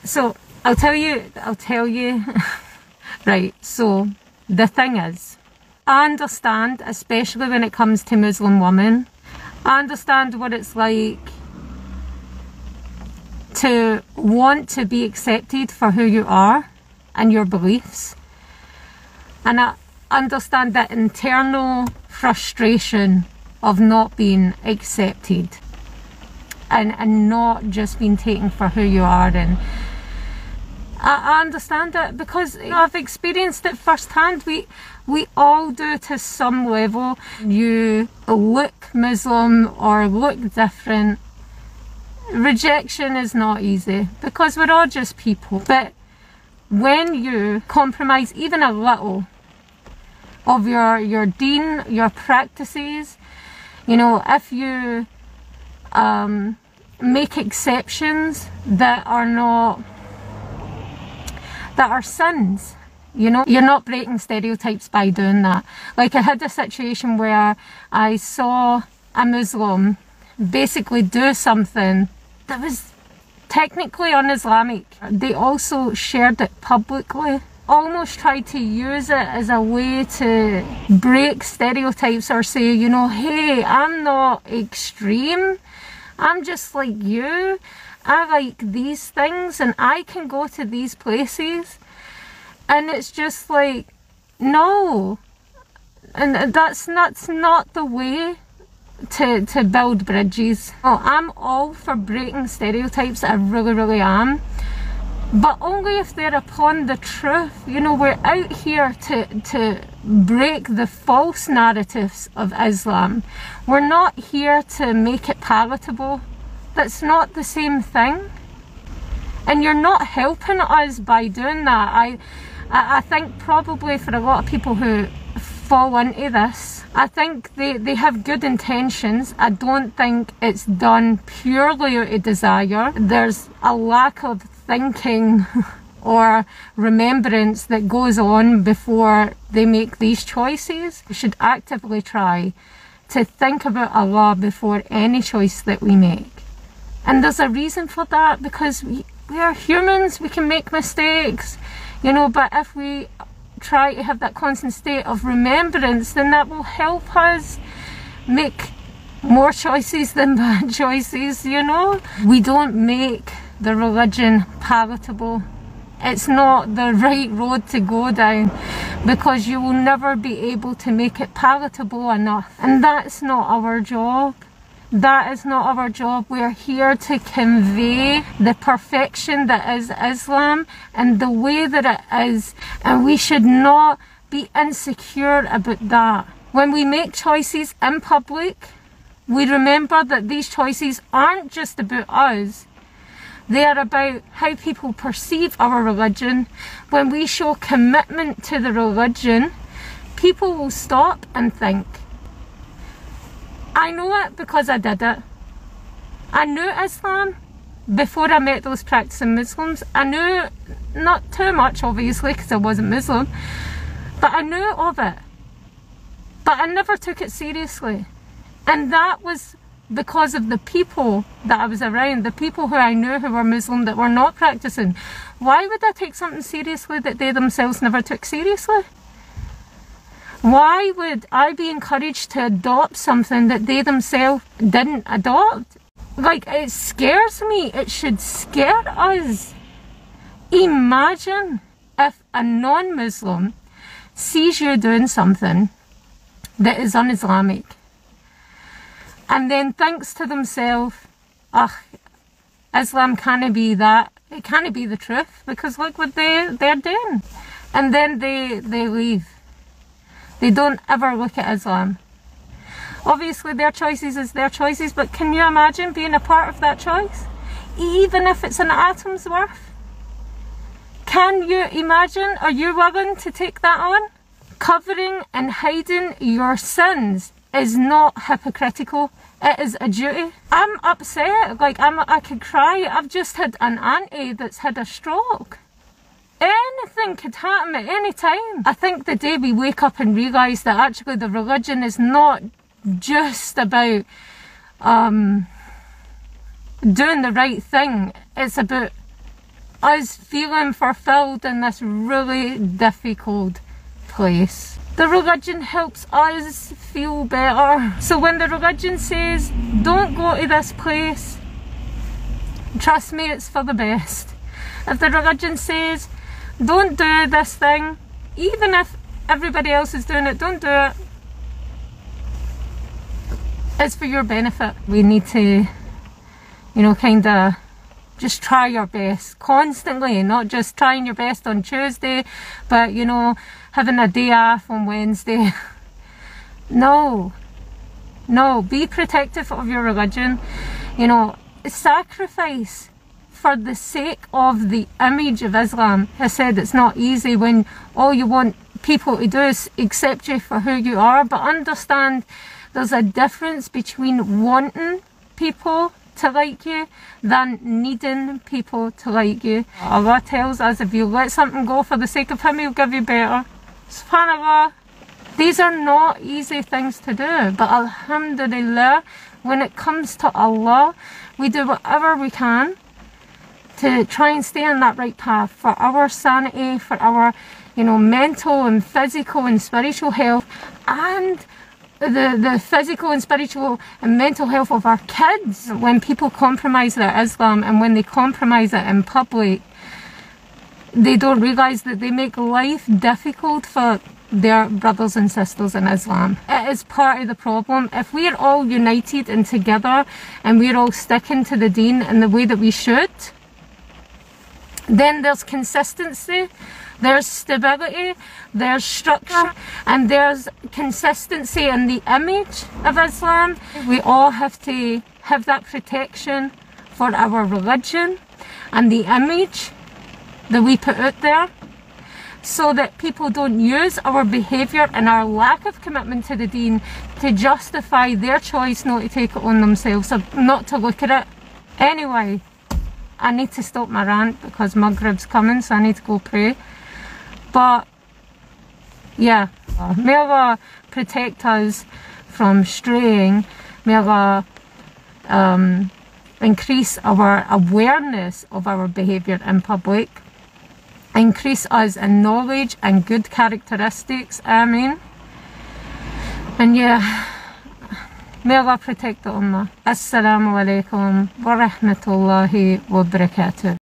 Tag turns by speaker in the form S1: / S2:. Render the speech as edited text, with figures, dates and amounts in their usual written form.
S1: So I'll tell you, right, so the thing is, I understand, especially when it comes to Muslim women, I understand what it's like to want to be accepted for who you are and your beliefs. And I understand that internal frustration of not being accepted and not just being taken for who you are. And I understand that because I've experienced it firsthand. We all do to some level. You look Muslim or look different. Rejection is not easy because we're all just people. But when you compromise even a little of your deen, your practices, you know, if you make exceptions that are sins, you know, you're not breaking stereotypes by doing that. Like, I had a situation where I saw a Muslim basically do something that was technically un-Islamic. They also shared it publicly, almost tried to use it as a way to break stereotypes or say, you know, hey, I'm not extreme, I'm just like you, I like these things and I can go to these places. And it's just like, no, and that's not the way to build bridges. Oh, I'm all for breaking stereotypes, I really am, but only if they're upon the truth. You know, we're out here to break the false narratives of Islam. We're not here to make it palatable. That's not the same thing, and you're not helping us by doing that. I think probably for a lot of people who fall into this, I think they have good intentions. I don't think it's done purely out of desire. There's a lack of thinking or remembrance that goes on before they make these choices. We should actively try to think about Allah before any choice that we make. And there's a reason for that, because we are humans, we can make mistakes, you know, but if we try to have that constant state of remembrance, then that will help us make more choices than bad choices, you know. We don't make the religion palatable. It's not the right road to go down, because you will never be able to make it palatable enough, and that's not our job. That is not our job. We're here to convey the perfection that is Islam and the way that it is, and we should not be insecure about that. When we make choices in public, we remember that these choices aren't just about us. They are about how people perceive our religion. When we show commitment to the religion, people will stop and think. I know it because I did it. I knew Islam before I met those practicing Muslims. I knew not too much, obviously, because I wasn't Muslim, but I knew of it. But I never took it seriously. And that was because of the people that I was around, the people who I knew who were Muslim that were not practicing. Why would I take something seriously that they themselves never took seriously? Why would I be encouraged to adopt something that they themselves didn't adopt? Like, it scares me. It should scare us. Imagine if a non-Muslim sees you doing something that is un-Islamic and then thinks to themselves, ugh, Islam can't be that. It can't be the truth, because look what they're doing. And then they leave. They don't ever look at Islam. Obviously their choices is their choices, but can you imagine being a part of that choice? Even if it's an atom's worth? Can you imagine? Are you willing to take that on? Covering and hiding your sins is not hypocritical. It is a duty. I'm upset. Like, I could cry. I've just had an auntie that's had a stroke. Anything could happen at any time. I think the day we wake up and realise that actually the religion is not just about doing the right thing, it's about us feeling fulfilled in this really difficult place. The religion helps us feel better. So when the religion says, don't go to this place, trust me, it's for the best. If the religion says, don't do this thing, even if everybody else is doing it, don't do it, it's for your benefit. We need to, you know, kind of just try your best constantly, not just trying your best on Tuesday, but, you know, having a day off on Wednesday. No, be protective of your religion. You know, sacrifice for the sake of the image of Islam. I said it's not easy when all you want people to do is accept you for who you are, but understand there's a difference between wanting people to like you than needing people to like you. Allah tells us if you let something go for the sake of Him, He'll give you better. SubhanAllah. These are not easy things to do, but alhamdulillah, when it comes to Allah, we do whatever we can to try and stay on that right path for our sanity, for our, you know, mental and physical and spiritual health, and the physical and spiritual and mental health of our kids. When people compromise their Islam and when they compromise it in public, they don't realise that they make life difficult for their brothers and sisters in Islam. It is part of the problem. If we're all united and together and we're all sticking to the deen in the way that we should, then there's consistency, there's stability, there's structure, and there's consistency in the image of Islam. We all have to have that protection for our religion and the image that we put out there, so that people don't use our behaviour and our lack of commitment to the deen to justify their choice not to take it on themselves or not to look at it. Anyway, I need to stop my rant because Maghrib's coming, so I need to go pray. But yeah, may Allah protect us from straying. May Allah increase our awareness of our behaviour in public, increase us in knowledge and good characteristics. Ameen. And yeah, may Allah protect the Ummah. Assalamu alaikum wa rahmatullahi wa barakatuh.